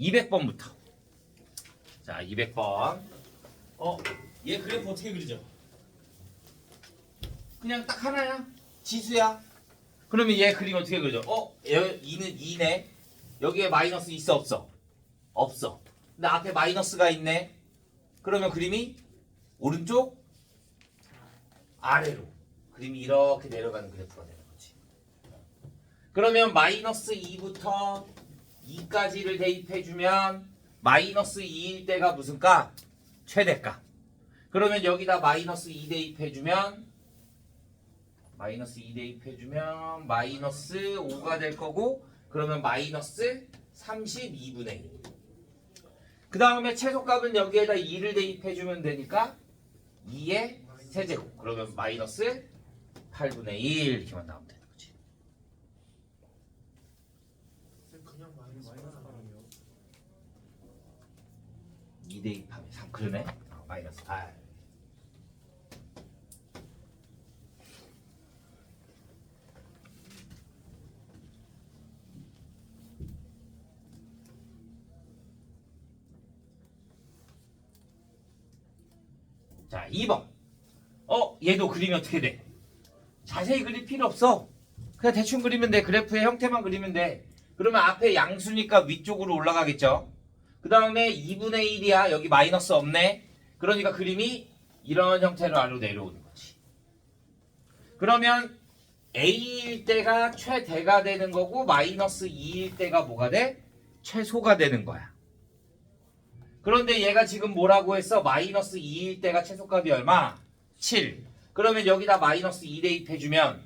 200번부터. 자, 200번. 얘 그래프 어떻게 그리죠? 그냥 딱 하나야. 지수야. 그러면 얘 그림 어떻게 그리죠? 2는 2네. 여기에 마이너스 있어 없어? 없어. 근데 앞에 마이너스가 있네. 그러면 그림이 오른쪽 아래로 그림이 이렇게 내려가는 그래프가 되는 거지. 그러면 마이너스 2부터 2까지를 대입해주면 마이너스 2일 때가 무슨 값? 최대값. 그러면 여기다 마이너스 2 대입해주면 마이너스 2 대입해주면 마이너스 5가 될 거고, 그러면 마이너스 32분의 1. 그 다음에 최소값은 여기에다 2를 대입해주면 되니까 2의 세제곱. 그러면 마이너스 8분의 1 이렇게만 나오면 되는 거지. 그냥 마이너스 2 대입하면 3. 그러네. 마이너스 8. 자, 2번. 얘도 그림이 어떻게 돼? 자세히 그릴 필요 없어. 그냥 대충 그리면 돼. 그래프의 형태만 그리면 돼. 그러면 앞에 양수니까 위쪽으로 올라가겠죠. 그 다음에 2분의 1이야. 여기 마이너스 없네. 그러니까 그림이 이런 형태로 아래로 내려오는 거지. 그러면 A일 때가 최대가 되는 거고, 마이너스 2일 때가 뭐가 돼? 최소가 되는 거야. 그런데 얘가 지금 뭐라고 했어? 마이너스 2일 때가 최소값이 얼마? 7. 그러면 여기다 마이너스 2 대입해주면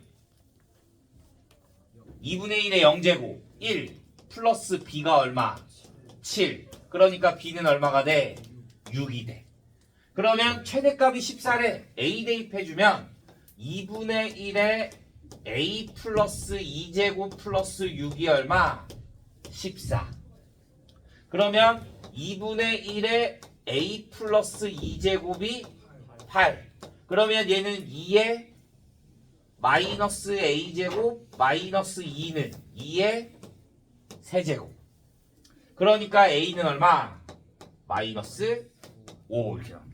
2분의 1의 0제곱 1 플러스 b가 얼마? 7. 그러니까 b는 얼마가 돼? 6이 돼. 그러면 최대값이 14래. a 대입해주면 2분의 1의 a 플러스 2제곱 플러스 6이 얼마? 14. 그러면 2분의 1의 a 플러스 2제곱이 8. 그러면 얘는 2의 마이너스 a제곱 마이너스 2는 2의 세제곱. 그러니까 a는 얼마? 마이너스 5 이렇게 나옵니다.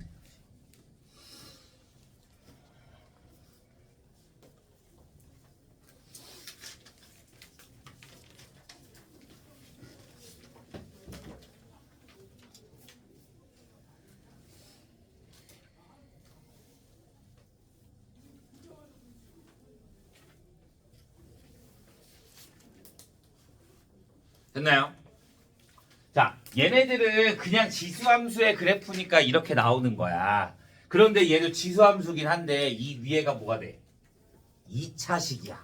됐나요? 자, 얘네들은 그냥 지수함수의 그래프니까 이렇게 나오는 거야. 그런데 얘도 지수함수긴 한데 이 위에가 뭐가 돼? 2차식이야.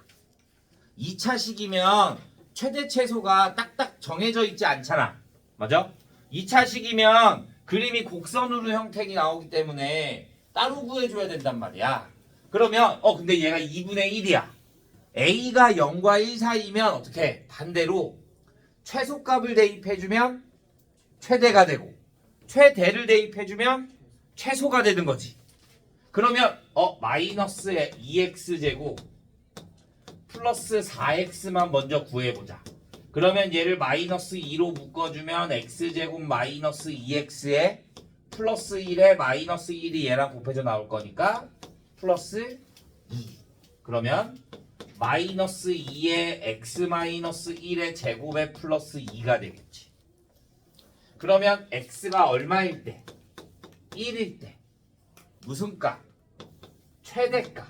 2차식이면 최대 최소가 딱딱 정해져 있지 않잖아. 맞아? 2차식이면 그림이 곡선으로 형태가 나오기 때문에 따로 구해줘야 된단 말이야. 그러면 근데 얘가 2분의 1이야. A가 0과 1 사이면 어떻게? 반대로 최소값을 대입해주면 최대가 되고, 최대를 대입해주면 최소가 되는 거지. 그러면 마이너스 2x제곱 플러스 4x만 먼저 구해보자. 그러면 얘를 마이너스 2로 묶어주면 x제곱 마이너스 2x에 플러스 1에 마이너스 1이 얘랑 곱해져 나올 거니까 플러스 2. 그러면 마이너스 2에 x 마이너스 1의 제곱에 플러스 2가 되겠지. 그러면 x가 얼마일 때? 1일 때 무슨 값? 최대값.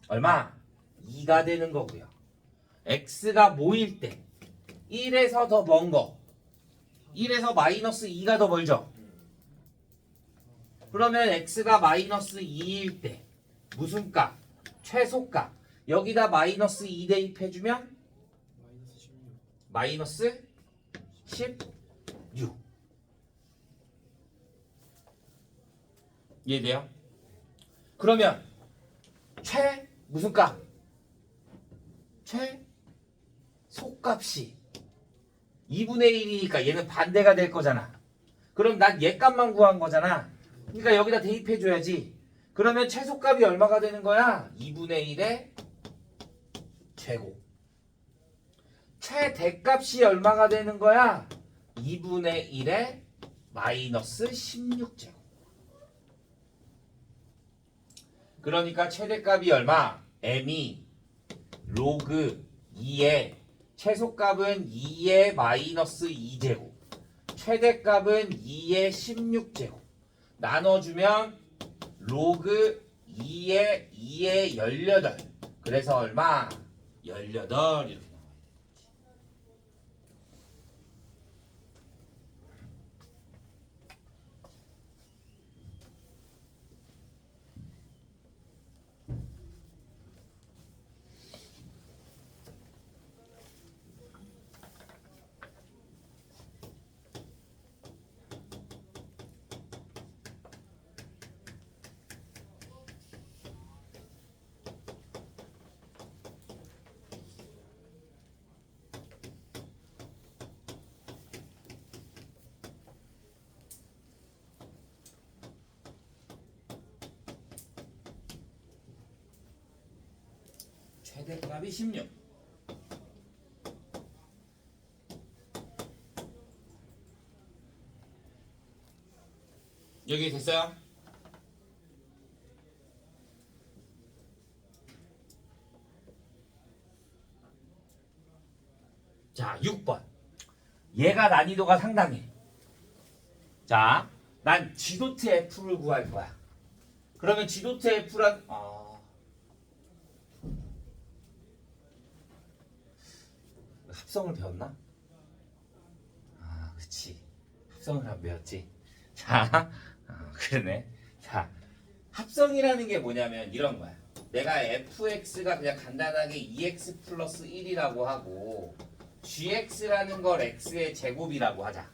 얼마? 2가 되는 거고요. x가 뭐일 때? 1에서 더 먼 거. 1에서 마이너스 2가 더 멀죠? 그러면 x가 마이너스 2일 때 무슨 값? 최소값. 여기다 마이너스 2 대입해주면 마이너스 16. 이해돼요? 그러면 무슨 값? 최소값이 2분의 1이니까 얘는 반대가 될 거잖아. 그럼 난 얘 값만 구한 거잖아. 그러니까 여기다 대입해줘야지. 그러면 최소값이 얼마가 되는 거야? 2분의 1의 제곱. 최대값이 얼마가 되는 거야? 2분의 1에 마이너스 16제곱. 그러니까 최대값이 얼마? m이 로그 2의 최소값은 2의 마이너스 2제곱. 최대값은 2의 16제곱. 나눠주면 로그 2의 18. 그래서 얼마? 18 이렇게 나와야 돼. 최대값이 16. 여기 됐어요? 자, 6번. 얘가 난이도가 상당해. 자, 난 지도트 F를 구할 거야. 그러면 지도트 F란 합성을 배웠나? 그치. 합성을 안 배웠지. 자, 그러네. 자, 합성이라는 게 뭐냐면 이런 거야. 내가 fx가 그냥 간단하게 2x 플러스 1이라고 하고 gx라는 걸 x의 제곱이라고 하자.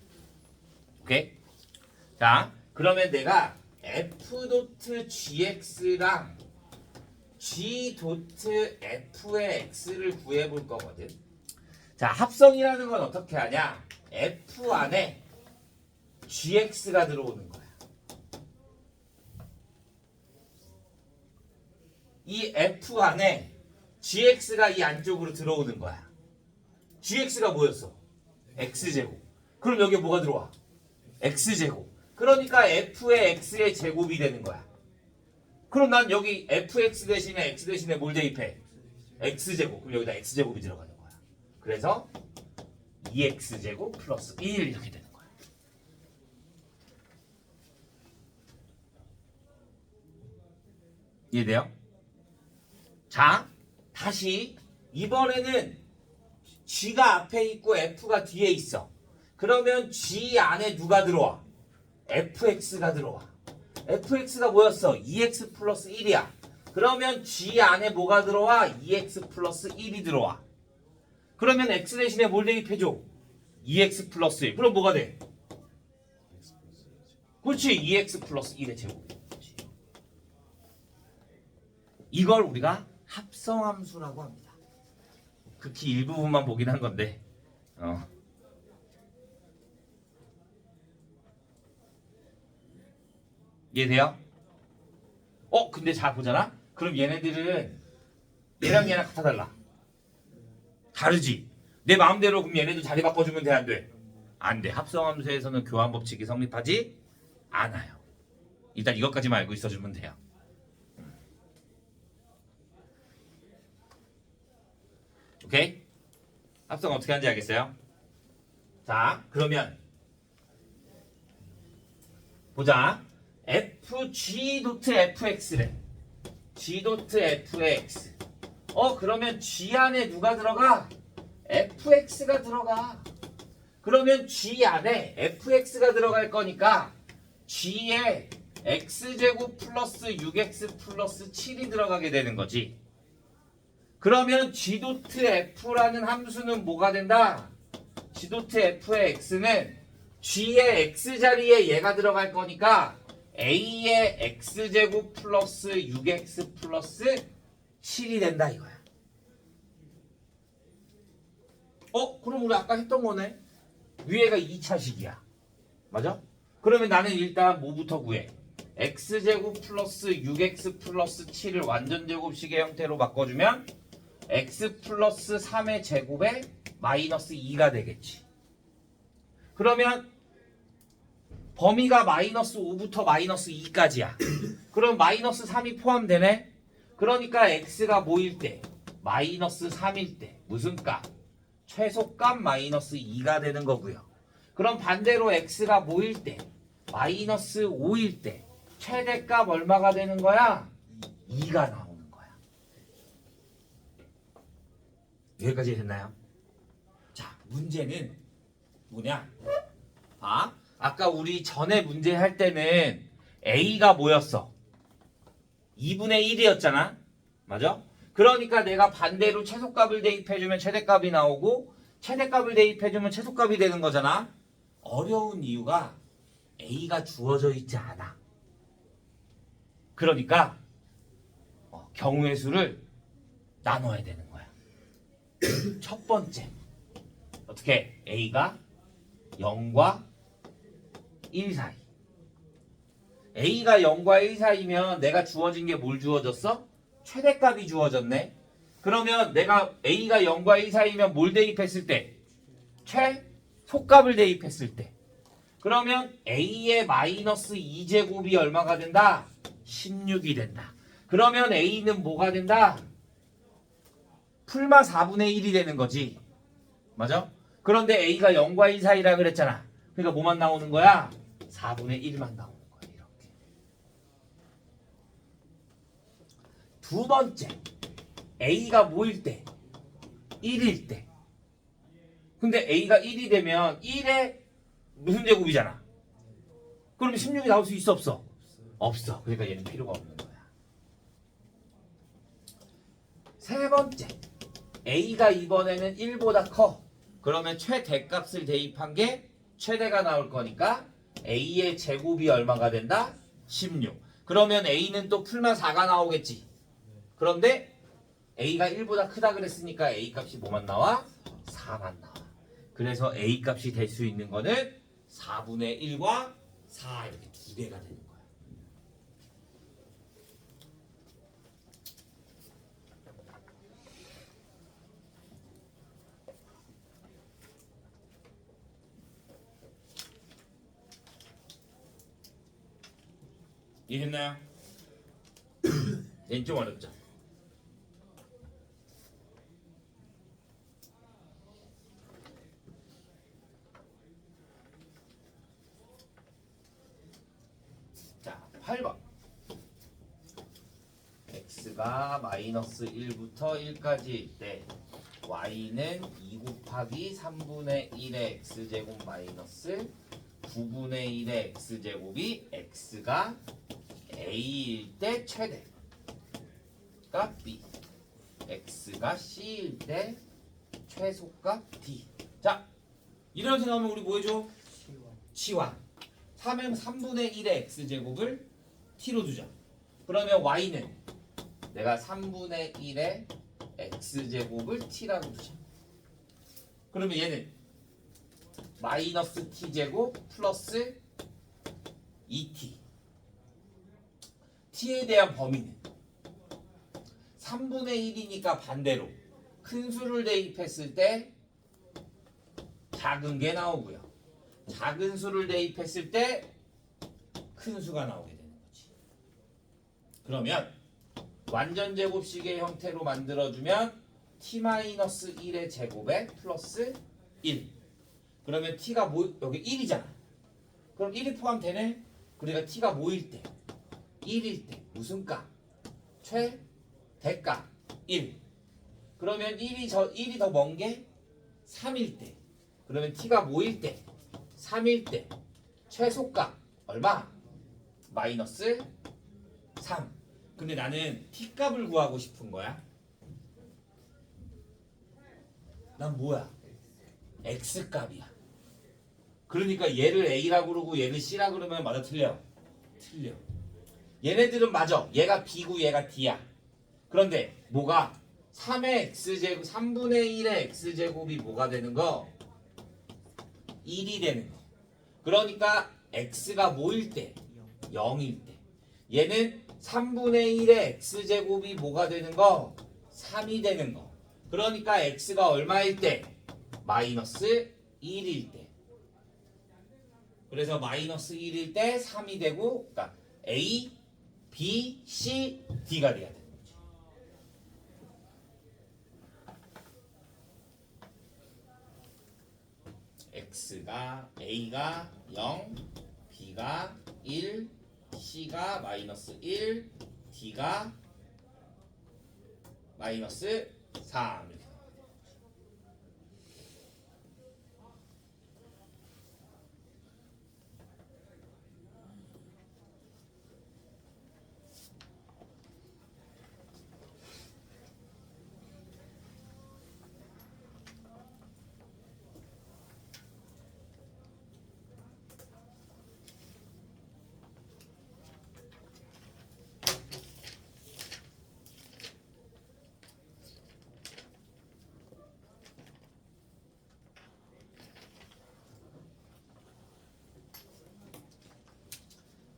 오케이? 자, 그러면 내가 f 도트 gx랑 g 도트 f의 x를 구해볼 거거든. 자, 합성이라는 건 어떻게 하냐? f 안에 gx가 들어오는 거야. 이 f 안에 gx가 이 안쪽으로 들어오는 거야. gx가 뭐였어? x제곱. 그럼 여기에 뭐가 들어와? x제곱. 그러니까 f의 x의 제곱이 되는 거야. 그럼 난 여기 fx 대신에 x 대신에 뭘 대입해? x제곱. 그럼 여기다 x제곱이 들어가는 거야. 그래서 2x제곱 플러스 1 이렇게 되는 거야. 이해돼요? 자, 다시 이번에는 g가 앞에 있고 f가 뒤에 있어. 그러면 g 안에 누가 들어와? fx가 들어와. fx가 뭐였어? 2x 플러스 1이야. 그러면 g 안에 뭐가 들어와? 2x 플러스 1이 들어와. 그러면 x 대신에 뭘 대입해줘? 2x 플러스 1. 그럼 뭐가 돼? 그렇지. 2x 플러스 1의 제곱이. 이걸 우리가 합성함수라고 합니다. 극히 일부분만 보긴 한 건데. 이해돼요? 근데 잘 보잖아? 그럼 얘네들은 얘랑 얘랑 같아 달라. 다르지? 내 마음대로 그럼 얘네도 자리 바꿔주면 돼, 안 돼? 안 돼. 합성함수에서는 교환 법칙이 성립하지 않아요. 일단 이것까지만 알고 있어주면 돼요. 오케이? 합성 어떻게 하는지 알겠어요? 자, 그러면 보자. fg 도트 fx래. g 도트 fx. 그러면 g 안에 누가 들어가? fx가 들어가. 그러면 g 안에 fx가 들어갈 거니까 g에 x제곱 플러스 6x 플러스 7이 들어가게 되는 거지. 그러면 g 도트 f라는 함수는 뭐가 된다? g 도트 f의 x는 g의 x 자리에 얘가 들어갈 거니까 a의 x제곱 플러스 6x 플러스 7이 된다 이거야. 그럼 우리 아까 했던 거네. 위에가 2차식이야. 맞아? 그러면 나는 일단 뭐부터 구해? x제곱 플러스 6x 플러스 7을 완전제곱식의 형태로 바꿔주면 x 플러스 3의 제곱에 마이너스 2가 되겠지. 그러면 범위가 마이너스 5부터 마이너스 2까지야. 그럼 마이너스 3이 포함되네. 그러니까 x가 뭐일 때? 마이너스 3일 때 무슨 값? 최소값 마이너스 2가 되는 거고요. 그럼 반대로 x가 뭐일 때? 마이너스 5일 때 최대값 얼마가 되는 거야? 2가 나오는 거야. 여기까지 됐나요? 자, 문제는 뭐냐? 아까 우리 전에 문제 할 때는 a가 뭐였어? 2분의 1이었잖아. 맞아? 그러니까 내가 반대로 최소값을 대입해주면 최대값이 나오고 최대값을 대입해주면 최소값이 되는 거잖아. 어려운 이유가 a가 주어져 있지 않아. 그러니까 경우의 수를 나눠야 되는 거야. 첫 번째 어떻게? a가 0과 1 사이. a가 0과 1 사이면 내가 주어진 게 뭘 주어졌어? 최대값이 주어졌네. 그러면 내가 a가 0과 1 사이면 뭘 대입했을 때? 최소값을 대입했을 때. 그러면 a의 마이너스 2제곱이 얼마가 된다? 16이 된다. 그러면 a는 뭐가 된다? 풀마 4분의 1이 되는 거지. 맞아? 그런데 a가 0과 1 사이라 그랬잖아. 그러니까 뭐만 나오는 거야? 4분의 1만 나오는 거야. 이렇게. 두 번째, a가 뭐일 때? 1일 때. 근데 a가 1이 되면 1의 무슨 제곱이잖아. 그럼 16이 나올 수 있어 없어? 없어. 그러니까 얘는 필요가 없는 거야. 세 번째, a가 이번에는 1보다 커. 그러면 최대값을 대입한 게 최대가 나올 거니까 a의 제곱이 얼마가 된다? 16. 그러면 a는 또 풀만 4가 나오겠지. 그런데 a가 1보다 크다 그랬으니까 a 값이 뭐만 나와? 4만 나와. 그래서 a 값이 될 수 있는 거는 4분의 1과 4 이렇게 두 개가 되는 거야. 이해했나요? 얘는 좀 어렵죠? 자, 8번. x가 마이너스 1부터 1까지일 때 y는 2 곱하기 3분의 1의 x제곱 마이너스 9분의 1의 x제곱이 x가 a일 때 최대값 b, x가 c일 때 최소값 d. 자, 이렇게 나오면 우리 뭐 해줘? 치환. 3은 3분의 1의 x제곱을 t로 두자. 그러면 y는 내가 3분의 1의 x제곱을 t라고 두자. 그러면 얘는 마이너스 t제곱 플러스 2t. t에 대한 범위는 3분의 1이니까 반대로 큰 수를 대입했을 때 작은 게 나오고요. 작은 수를 대입했을 때 큰 수가 나오게 되는 거지. 그러면 완전 제곱식의 형태로 만들어주면 t-1의 제곱에 플러스 1. 그러면 t가 뭐 여기 1이잖아. 그럼 1이 포함되네. 그러니까 t가 뭐일 때? 1일 때 무슨 값? 최대값 1. 그러면 1이 더 먼 게 3일 때. 그러면 t가 뭐일 때? 3일 때 최소값 얼마? 마이너스 3. 근데 나는 t값을 구하고 싶은 거야. 난 뭐야? x값이야. 그러니까 얘를 a라고 그러고 얘를 c라고 그러면 맞아 틀려? 틀려. 얘네들은 맞아. 얘가 b고 얘가 d야. 그런데 뭐가? 3의 x제곱 3분의 1의 x제곱이 뭐가 되는 거? 1이 되는 거. 그러니까 x가 뭐일 때? 0일 때. 얘는 3분의 1의 x제곱이 뭐가 되는 거? 3이 되는 거. 그러니까 x가 얼마일 때? 마이너스 1일 때. 그래서 마이너스 1일 때 3이 되고, 그러니까 A, B, C, D가 돼야 되는 거지. A가 0, B가 1, C가 마이너스 1, D가 마이너스 3 이렇게.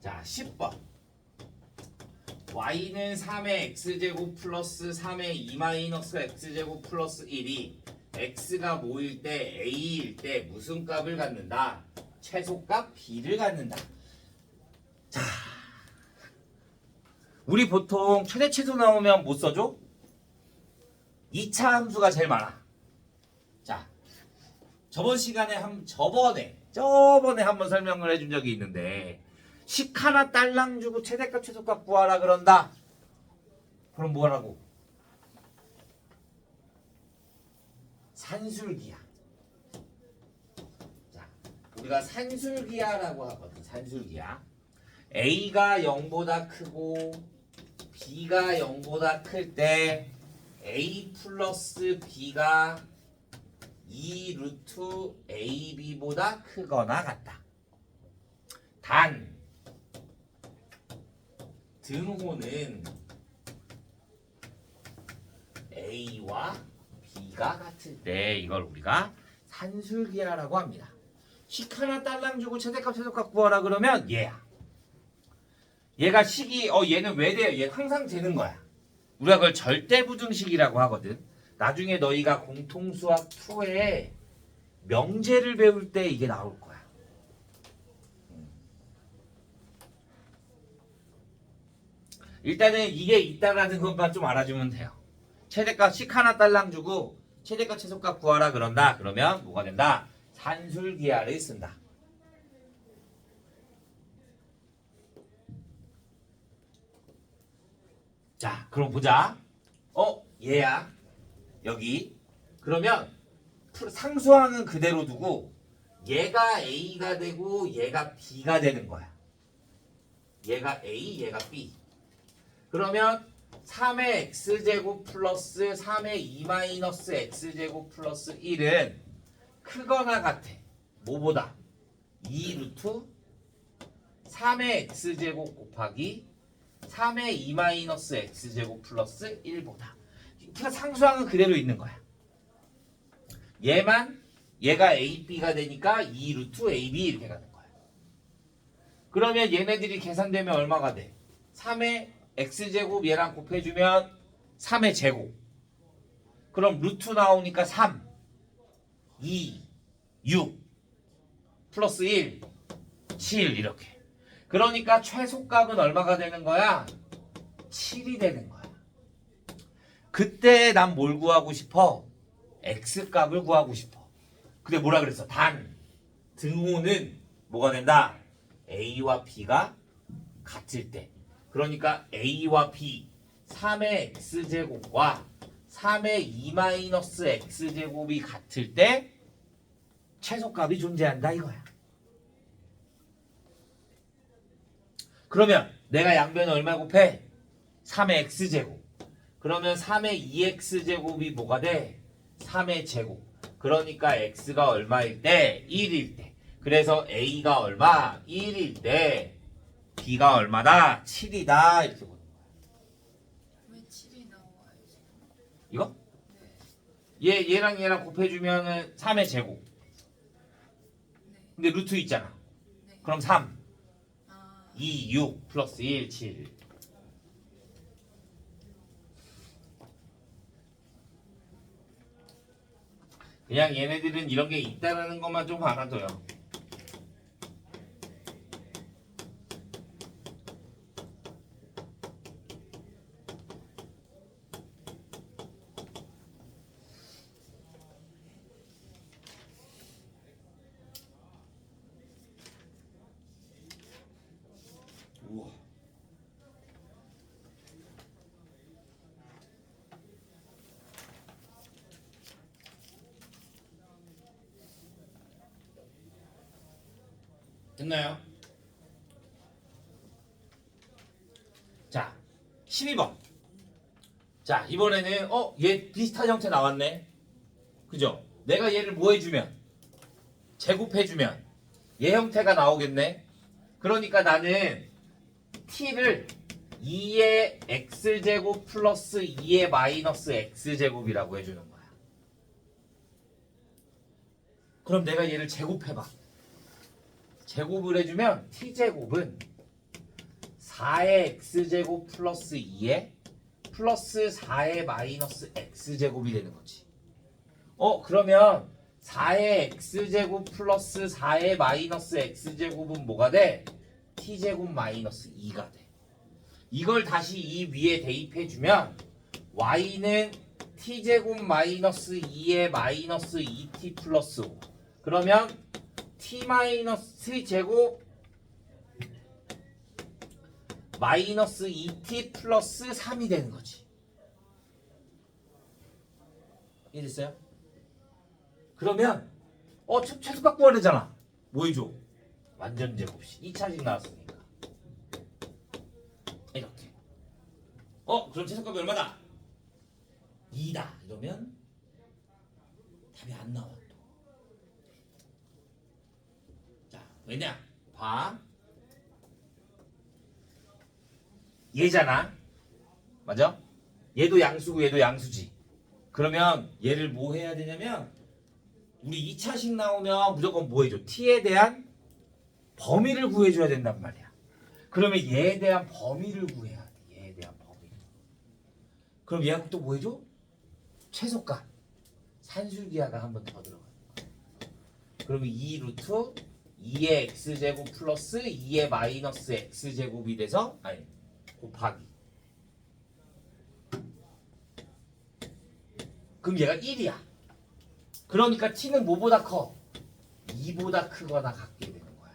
자, 10번. y는 3의 x제곱 플러스 3의 2 마이너스 x제곱 플러스 1이 x가 뭐일 때 a일 때 무슨 값을 갖는다? 최소값 b를 갖는다. 자, 우리 보통 최대 최소 나오면 뭐 써줘? 2차 함수가 제일 많아. 자, 저번에 한번 설명을 해준 적이 있는데 식 하나 딸랑 주고 최대값 최소값 구하라 그런다. 그럼 뭐라고? 산술기하. 자, 우리가 산술기하라고 하거든. 산술기하. A가 0보다 크고 B가 0보다 클 때 A 플러스 B가 2 루트 AB보다 크거나 같다. 단 등호는 A와 B가 같을 때 이걸 우리가 산술기하라고 합니다. 식 하나 딸랑 주고 최대값 최소값 구하라 그러면 얘야. 얘가 식이 얘는 왜 돼요? 얘 항상 되는 거야. 우리가 그걸 절대부등식이라고 하거든. 나중에 너희가 공통수학 2에 명제를 배울 때 이게 나올 거야. 일단은 이게 있다라는 것만 좀 알아주면 돼요. 최대값 식 하나 딸랑 주고 최대값 최소값 구하라 그런다. 그러면 뭐가 된다? 산술기하를 쓴다. 자, 그럼 보자. 얘야. 여기. 그러면 상수항은 그대로 두고 얘가 A가 되고 얘가 B가 되는 거야. 얘가 A, 얘가 B. 그러면 3의 x제곱 플러스 3의 2 마이너스 x제곱 플러스 1은 크거나 같아. 뭐보다? 2 루트 3의 x제곱 곱하기 3의 2 마이너스 x제곱 플러스 1보다. 그러니까 상수항은 그대로 있는 거야. 얘가 AB가 되니까 2 루트 AB 이렇게 가는 거야. 그러면 얘네들이 계산되면 얼마가 돼? 3의 x제곱 얘랑 곱해주면 3의 제곱. 그럼 루트 나오니까 3, 2, 6, 플러스 1, 7 이렇게. 그러니까 최소값은 얼마가 되는 거야? 7이 되는 거야. 그때 난 뭘 구하고 싶어? x값을 구하고 싶어. 근데 뭐라 그랬어? 단 등호는 뭐가 된다? a와 b가 같을 때. 그러니까 A와 B 3의 X제곱과 3의 2 마이너스 X제곱이 같을 때 최소값이 존재한다 이거야. 그러면 내가 양변에 얼마 곱해? 3의 X제곱. 그러면 3의 2X제곱이 뭐가 돼? 3의 제곱. 그러니까 X가 얼마일 때? 1일 때. 그래서 A가 얼마? 1일 때 B가 얼마다? 7이다 이렇게 보는 거야. 왜 7이 나와요 지금? 이거? 네. 얘랑 곱해주면은 3의 제곱. 네. 근데 루트 있잖아. 네. 그럼 3, 아. 2, 6 플러스 1, 7. 그냥 얘네들은 이런 게 있다라는 것만 좀 알아둬요. 우와. 됐나요? 자, 12번. 자, 이번에는 얘 비슷한 형태 나왔네. 그죠? 내가 얘를 뭐 해주면? 제곱해주면 얘 형태가 나오겠네. 그러니까 나는 t를 2의 x제곱 플러스 2의 마이너스 x제곱이라고 해주는 거야. 그럼 내가 얘를 제곱해봐. 제곱을 해주면 t제곱은 4의 x제곱 플러스 2의 플러스 4의 마이너스 x제곱이 되는 거지. 그러면 4의 x제곱 플러스 4의 마이너스 x제곱은 뭐가 돼? t제곱 마이너스 2가 돼. 이걸 다시 이 위에 대입해주면 y는 t제곱 마이너스 2의 마이너스 2t 플러스 5. 그러면 t 마이너스 제곱 마이너스 2t 플러스 3이 되는 거지. 이해됐어요? 그러면 최소값 구하려잖아. 뭐 해줘? 완전 제곱식 2차식 나왔으니까 이렇게. 그럼 최소값이 얼마다? 2다. 이러면 답이 안 나와. 또. 자, 왜냐? 봐. 얘잖아. 맞아? 얘도 양수고 얘도 양수지. 그러면 얘를 뭐 해야 되냐면 우리 2차식 나오면 무조건 뭐 해줘? t에 대한 범위를 구해줘야 된단 말이야. 그러면 얘에 대한 범위를 구해야 돼. 얘에 대한 범위. 그럼 얘하고 또 뭐 해줘? 최소값. 산술기하가 한 번 더 들어가. 그러면 2 루트 2의 x제곱 플러스 2의 마이너스 x제곱이 돼서 곱하기. 그럼 얘가 1이야. 그러니까 t는 뭐보다 커? 2보다 크거나 같게 되는 거야.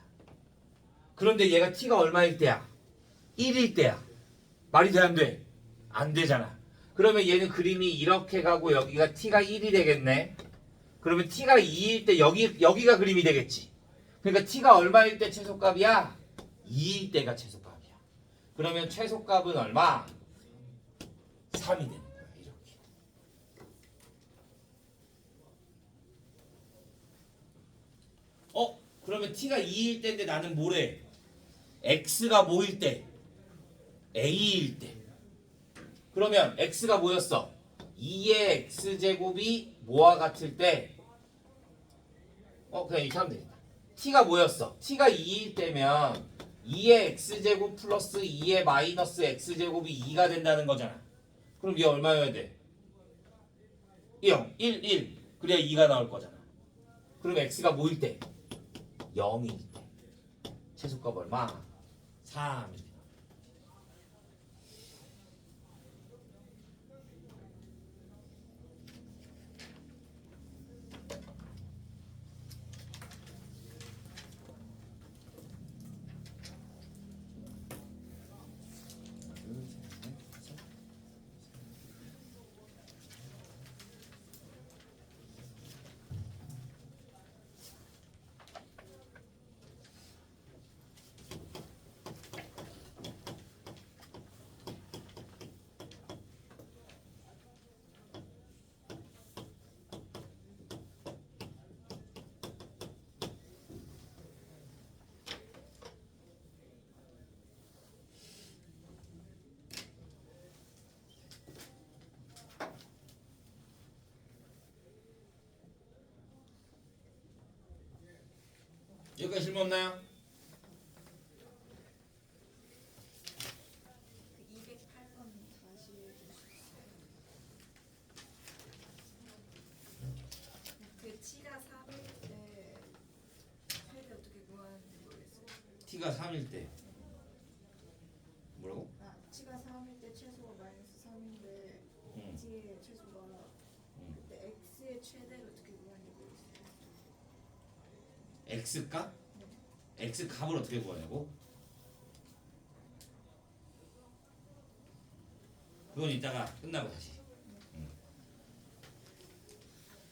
그런데 얘가 t가 얼마일 때야? 1일 때야. 말이 돼 안 돼? 안 되잖아. 그러면 얘는 그림이 이렇게 가고 여기가 t가 1이 되겠네. 그러면 t가 2일 때 여기가 그림이 되겠지. 그러니까 t가 얼마일 때 최소값이야? 2일 때가 최소값이야. 그러면 최소값은 얼마? 3이 되는 거야. 이렇게. 그러면 t가 2일 때인데 나는 뭐래? x가 뭐일 때? a일 때. 그러면 x가 뭐였어? 2의 x제곱이 뭐와 같을 때? 그냥 이렇게 하면 되겠다. t가 뭐였어? t가 2일 때면 2의 x제곱 플러스 2의 마이너스 x제곱이 2가 된다는 거잖아. 그럼 얘 얼마여야 돼? 0, 1, 1. 그래야 2가 나올 거잖아. 그럼 x가 뭐일 때? 0일 때. 최소값 얼마? 3일 때. 여기까지 질문 없나요? 208번 다시 해주세요. 그 t가 3일 때 뭐라고? 아, t가 3일 때 최소가 마이너스 3인데 응. t의 최소가 그때 x의 최대를 어떻게 구하냐고 있어요. x 값? x 값을 어떻게 구하냐고? 그건 이따가 끝나고 다시.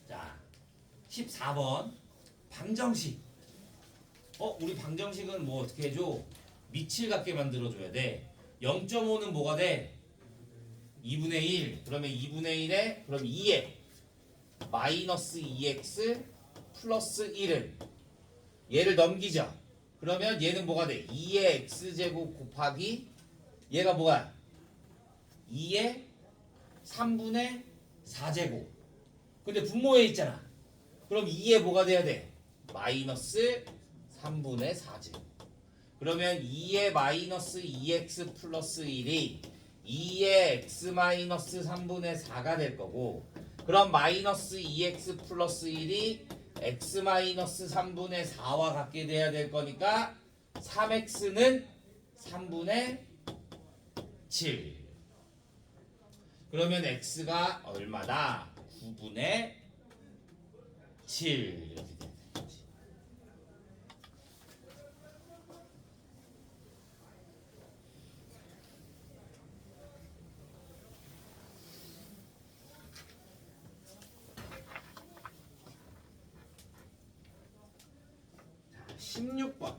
자, 14번 방정식. 우리 방정식은 뭐 어떻게 해줘? 밑을 같게 만들어줘야 돼. 0.5는 뭐가 돼? 2분의 1. 그러면 2분의 1에 그럼 2에 마이너스 2x 플러스 1은 얘를 넘기죠. 그러면 얘는 뭐가 돼? 2의 x제곱 곱하기 얘가 뭐야? 2의 3분의 4제곱. 근데 분모에 있잖아. 그럼 2에 뭐가 돼야 돼? 마이너스 3분의 4제곱. 그러면 2의 마이너스 2x 플러스 1이 2의 x 마이너스 3분의 4가 될 거고, 그럼 마이너스 2x 플러스 1이 x 마이너스 3분의 4와 같게 돼야 될 거니까 3x는 3분의 7. 그러면 x가 얼마다? 9분의 7 이렇게 되는 거지. 자, 16번.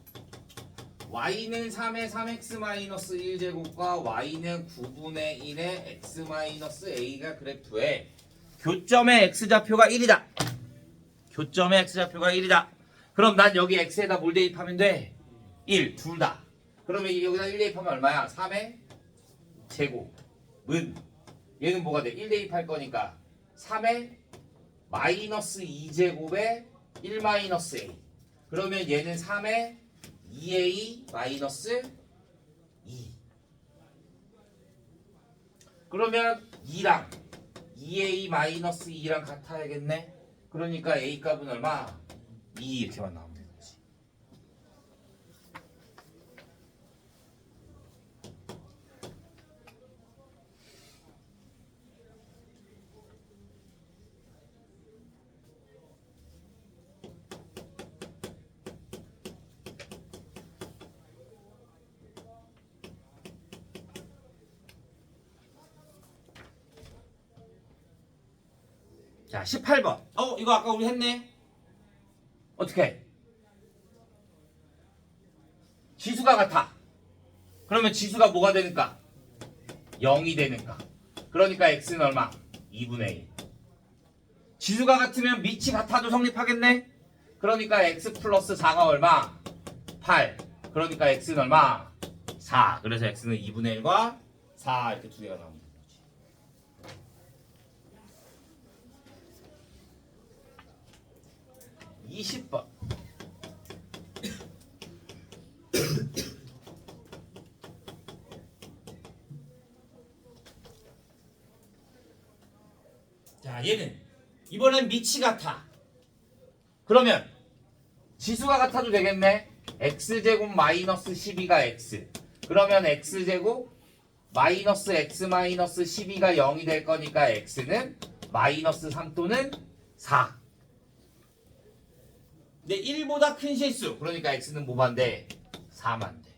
y는 3의 3x-1제곱과 y는 9분의 1의 x-a가 그래프에 교점의 x좌표가 1이다. 교점의 x좌표가 1이다. 그럼 난 여기 x에다 뭘 대입하면 돼? 1, 둘 다. 그러면 여기다 1 대입하면 얼마야? 3의 제곱은 얘는 뭐가 돼? 1 대입할 거니까 3의 마이너스 2제곱에 1 마이너스 a. 그러면 얘는 3의 2a 마이너스 2. 그러면 2랑 2a 마이너스 2랑 같아야겠네. 그러니까 a 값은 얼마? 2 이렇게만 나오면 되는 거지. 자, 18번. 이거 아까 우리 했네. 어떻게? 지수가 같아. 그러면 지수가 뭐가 되니까? 0이 되니까. 그러니까 x는 얼마? 2분의 1. 지수가 같으면 밑이 같아도 성립하겠네? 그러니까 x 플러스 4가 얼마? 8. 그러니까 x는 얼마? 4. 그래서 x는 2분의 1과 4 이렇게 두 개가 나옵니다. 20번. 자, 얘는 이번엔 밑이 같아. 그러면 지수가 같아도 되겠네. x제곱 마이너스 12가 x. 그러면 x제곱 마이너스 x 마이너스 12가 0이 될 거니까 x는 마이너스 3 또는 4. 근데 1보다 큰 실수. 그러니까 x는 뭐만 돼? 4만 돼.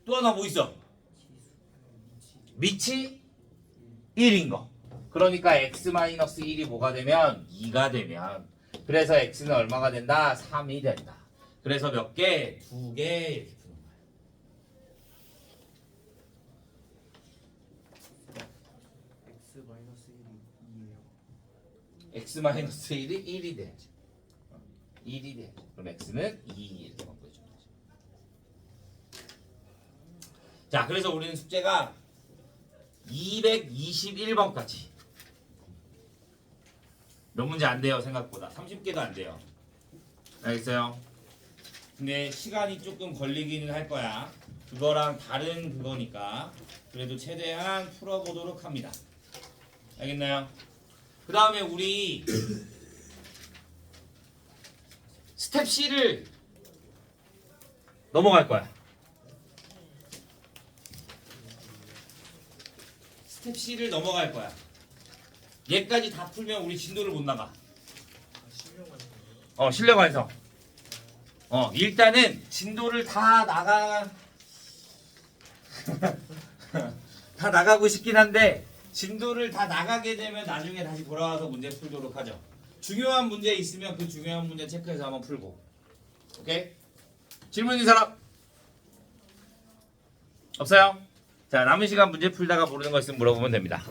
또 하나 뭐 있어? 밑이 1인 거. 그러니까 x-1이 뭐가 되면? 2가 되면. 그래서 x는 얼마가 된다? 3이 된다. 그래서 몇 개? 2개 이렇게 푸는 거야. x-1이 1이 돼야지. 1이 돼. 그럼 x는 2 이렇게만 보여주면 되죠. 자, 그래서 우리는 숙제가 221번까지. 몇 문제 안 돼요, 생각보다. 30개도 안 돼요. 알겠어요? 근데 시간이 조금 걸리기는 할 거야. 그거랑 다른 그거니까. 그래도 최대한 풀어보도록 합니다. 알겠나요? 그 다음에 우리 스텝 C를 넘어갈 거야. 스텝 C를 넘어갈 거야. 얘까지 다 풀면 우리 진도를 못 나가. 실력 완성. 실력 완성. 일단은 진도를 다 나가 다 나가고 싶긴 한데 진도를 다 나가게 되면 나중에 다시 돌아와서 문제 풀도록 하죠. 중요한 문제 있으면 그 중요한 문제 체크해서 한번 풀고. 오케이? 질문 있는 사람? 없어요? 자, 남은 시간 문제 풀다가 모르는 거 있으면 물어보면 됩니다.